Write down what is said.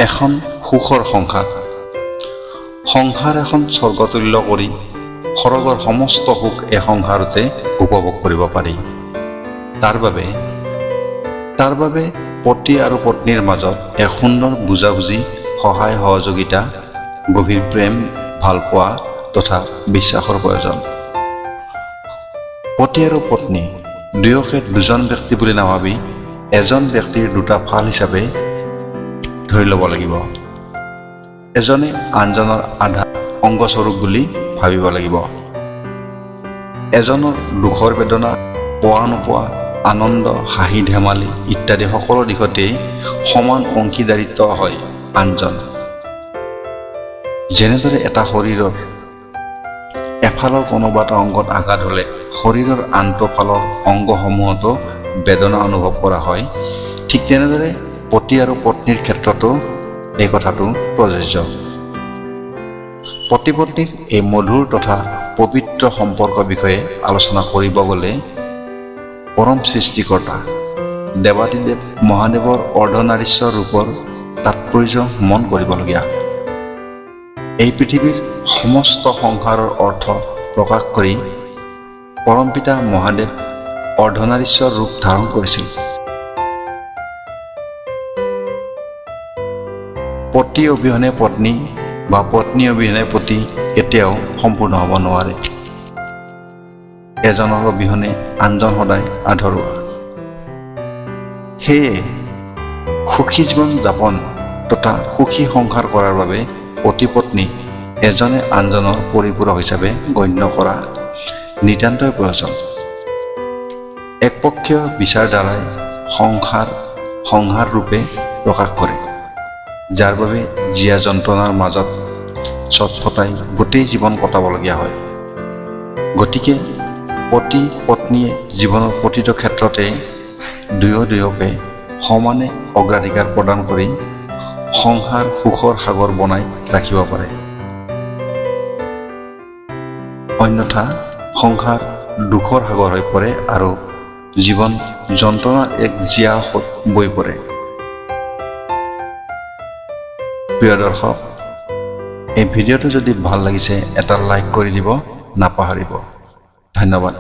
এখন সুখৰ সংসাৰ এখন স্বৰ্গতুল্য কৰি সৰগৰ সমস্ত সুখ এই সংসাৰতে উপভোগ কৰিব পাৰি। তাৰ বাবে পতি আৰু পত্নীৰ মাজত এক সুন্দৰ বুজাবুজি, সহায় সহযোগিতা, গভীৰ প্ৰেম, ভালপোৱা তথা বিশ্বাসৰ প্ৰয়োজন। পতি আৰু পত্নী দুয়োকে দুজন ব্যক্তি বুলি নাভাবি এজন ব্যক্তিৰ দুটা ফাল হিচাপে ধৰি ল'ব লাগিব। এজনে আনজনৰ আধা অংগস্বৰূপ বুলি ভাবিব লাগিব। এজনৰ দুখৰ বেদনা, পোৱা নোপোৱা, আনন্দ, হাঁহি ধেমালি ইত্যাদি সকলো দিশতেই সমান অংশীদাৰিত্ব হয় আনজন। যেনেদৰে এটা শৰীৰৰ এফালৰ কোনোবা এটা অংগত আঘাত হ'লে শৰীৰৰ আনটো ফালৰ অংগসমূহতো বেদনা অনুভৱ কৰা হয়, ঠিক তেনেদৰে পতি আৰু পত্নীৰ ক্ষেত্ৰতো এই কথাটো প্ৰযোজ্য। পতি পত্নীৰ এই মধুৰ তথা পবিত্ৰ সম্পৰ্কৰ বিষয়ে আলোচনা কৰিব গ'লে পৰম সৃষ্টিকৰ্তা দেৱাদিদেৱ মহাদেৱৰ অৰ্ধনাৰীশ্বৰ ৰূপৰ তাৎপৰ্য মন কৰিবলগীয়া। এই পৃথিৱীৰ সমস্ত সংসাৰৰ অৰ্থ প্ৰকাশ কৰি পৰমপিতা মহাদেৱ অৰ্ধনাৰীশ্বৰ ৰূপ ধাৰণ কৰিছিল। পতি অবিহনে পত্নী বা পত্নী অবিহনে পতি কেতিয়াও সম্পূৰ্ণ হ'ব নোৱাৰে। এজনৰ অবিহনে আনজন সদায় আধৰুৱা। সেয়ে সুখী জীৱন যাপন তথা সুখী সংসাৰ কৰাৰ বাবে পতি পত্নী এজনে আনজনৰ পৰিপূৰক হিচাপে গণ্য কৰা নিতান্তই প্ৰয়োজন। একপক্ষীয় বিচাৰ দ্বাৰাই সংসাৰ ৰূপে প্ৰকাশ কৰে, যাৰ বাবে জীয়া যন্ত্ৰণাৰ মাজত ছটফটাই গোটেই জীৱন কটাবলগীয়া হয়। গতিকে পতি পত্নীয়ে জীৱনৰ প্ৰতিটো ক্ষেত্ৰতে দুয়োকে সমানে অগ্ৰাধিকাৰ প্ৰদান কৰি সংসাৰ সুখৰ সাগৰ বনাই ৰাখিব পাৰে। অন্যথা সংসাৰ দুখৰ সাগৰ হৈ পৰে আৰু জীৱন যন্ত্ৰণাৰ এক জীয়া বৈ পৰে। প্ৰিয় দৰ্শক, এই ভিডিঅ'টো যদি ভাল লাগিছে এটা লাইক কৰি দিব নাপাহৰিব। ধন্যবাদ।